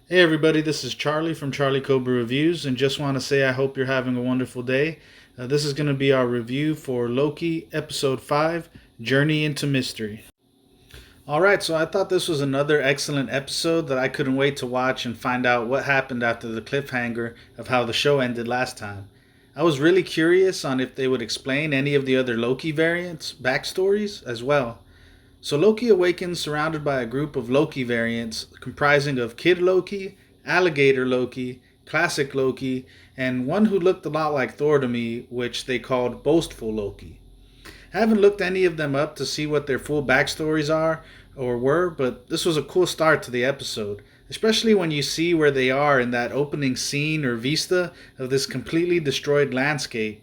Hey everybody, this is Charlie from Charlie Cobra Reviews, and just want to say I hope you're having a wonderful day. This is going to be our review for Loki Episode 5, Journey into Mystery. Alright, so I thought this was another excellent episode that I couldn't wait to watch and find out what happened after the cliffhanger of how the show ended last time. I was really curious on if they would explain any of the other Loki variants' backstories as well. So Loki awakens surrounded by a group of Loki variants comprising of Kid Loki, Alligator Loki, Classic Loki, and one who looked a lot like Thor to me, which they called Boastful Loki. I haven't looked any of them up to see what their full backstories are or were, but this was a cool start to the episode, especially when you see where they are in that opening scene or vista of this completely destroyed landscape.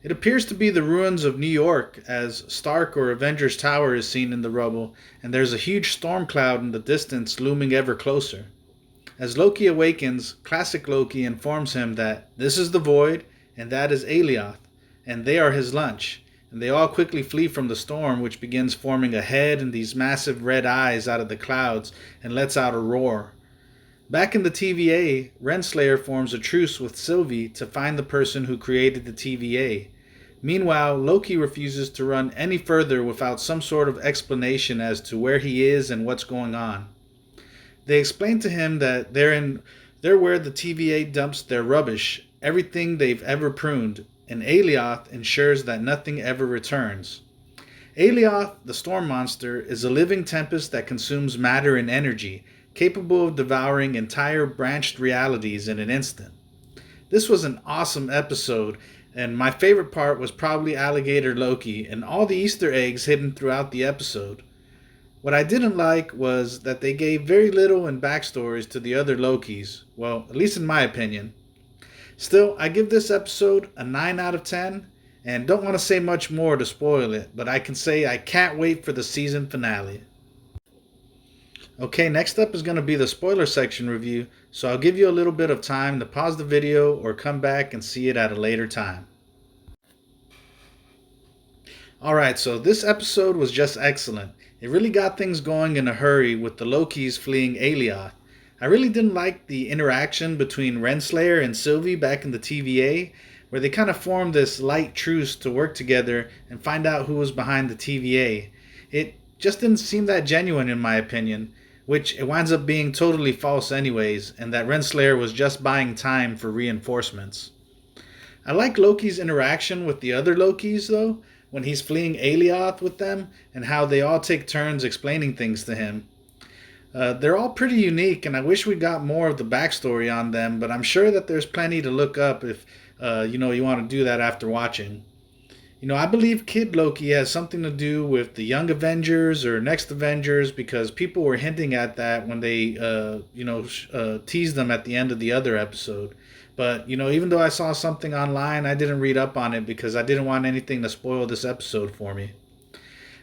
It appears to be the ruins of New York, as Stark or Avengers Tower is seen in the rubble, and there's a huge storm cloud in the distance looming ever closer. As Loki awakens, Classic Loki informs him that this is the Void, and that is Alioth, and they are his lunch, and they all quickly flee from the storm, which begins forming a head and these massive red eyes out of the clouds and lets out a roar. Back in the TVA, Renslayer forms a truce with Sylvie to find the person who created the TVA. Meanwhile, Loki refuses to run any further without some sort of explanation as to where he is and what's going on. They explain to him that they're where the TVA dumps their rubbish, everything they've ever pruned, and Alioth ensures that nothing ever returns. Alioth, the storm monster, is a living tempest that consumes matter and energy, capable of devouring entire branched realities in an instant. This was an awesome episode, and my favorite part was probably Alligator Loki and all the Easter eggs hidden throughout the episode. What I didn't like was that they gave very little in backstories to the other Lokis, well, at least in my opinion. Still, I give this episode a 9 out of 10, and don't want to say much more to spoil it, but I can say I can't wait for the season finale. Okay, next up is going to be the spoiler section review, so I'll give you a little bit of time to pause the video or come back and see it at a later time. Alright, so this episode was just excellent. It really got things going in a hurry with the Lokis fleeing Alioth. I really didn't like the interaction between Renslayer and Sylvie back in the TVA, where they kind of formed this light truce to work together and find out who was behind the TVA. It just didn't seem that genuine in my opinion, which it winds up being totally false anyways, and that Renslayer was just buying time for reinforcements. I like Loki's interaction with the other Lokis though, when he's fleeing Alioth with them, and how they all take turns explaining things to him. They're all pretty unique, and I wish we got more of the backstory on them, but I'm sure that there's plenty to look up if you want to do that after watching. I believe Kid Loki has something to do with the Young Avengers or Next Avengers because people were hinting at that when they, teased them at the end of the other episode. But, even though I saw something online, I didn't read up on it because I didn't want anything to spoil this episode for me.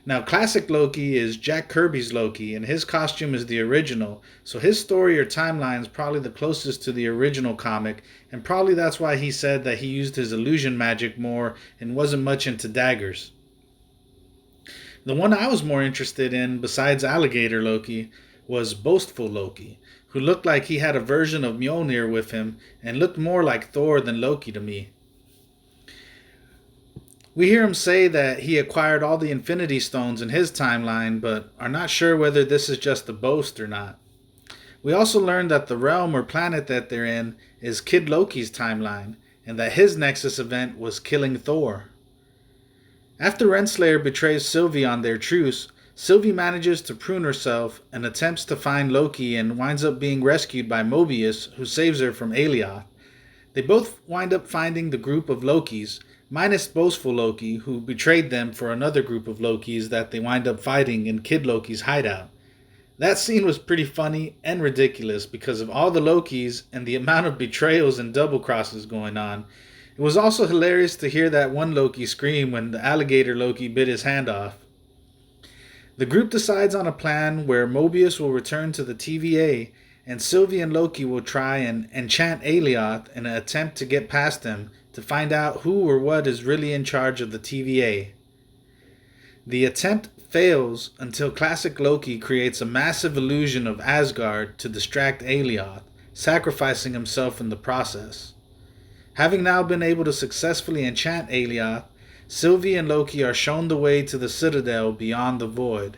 Now, Classic Loki is Jack Kirby's Loki, and his costume is the original, so his story or timeline is probably the closest to the original comic, and probably that's why he said that he used his illusion magic more and wasn't much into daggers. The one I was more interested in, besides Alligator Loki, was Boastful Loki, who looked like he had a version of Mjolnir with him and looked more like Thor than Loki to me. We hear him say that he acquired all the Infinity Stones in his timeline, but are not sure whether this is just a boast or not. We also learn that the realm or planet that they're in is Kid Loki's timeline, and that his Nexus event was killing Thor. After Renslayer betrays Sylvie on their truce, Sylvie manages to prune herself and attempts to find Loki and winds up being rescued by Mobius, who saves her from Alioth. They both wind up finding the group of Lokis, minus Boastful Loki, who betrayed them for another group of Lokis that they wind up fighting in Kid Loki's hideout. That scene was pretty funny and ridiculous because of all the Lokis and the amount of betrayals and double crosses going on. It was also hilarious to hear that one Loki scream when the alligator Loki bit his hand off. The group decides on a plan where Mobius will return to the TVA and Sylvie and Loki will try and enchant Alioth in an attempt to get past him to find out who or what is really in charge of the TVA. The attempt fails until Classic Loki creates a massive illusion of Asgard to distract Alioth, sacrificing himself in the process. Having now been able to successfully enchant Alioth, Sylvie and Loki are shown the way to the Citadel beyond the void.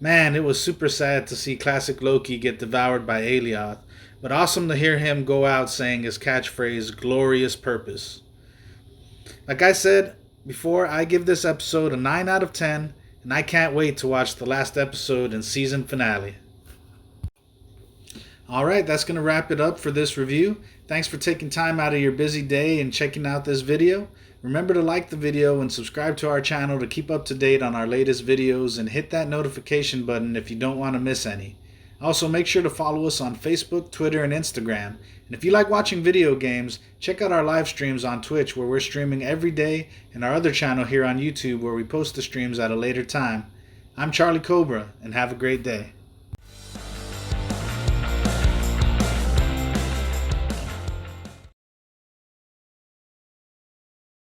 Man, it was super sad to see classic Loki get devoured by Alioth, but awesome to hear him go out saying his catchphrase, glorious purpose. Like I said before, I give this episode a 9 out of 10, and I can't wait to watch the last episode and season finale. Alright, that's going to wrap it up for this review. Thanks for taking time out of your busy day and checking out this video. Remember to like the video and subscribe to our channel to keep up to date on our latest videos, and hit that notification button if you don't want to miss any. Also, make sure to follow us on Facebook, Twitter, and Instagram. And if you like watching video games, check out our live streams on Twitch where we're streaming every day, and our other channel here on YouTube where we post the streams at a later time. I'm Charlie Cobra, and have a great day.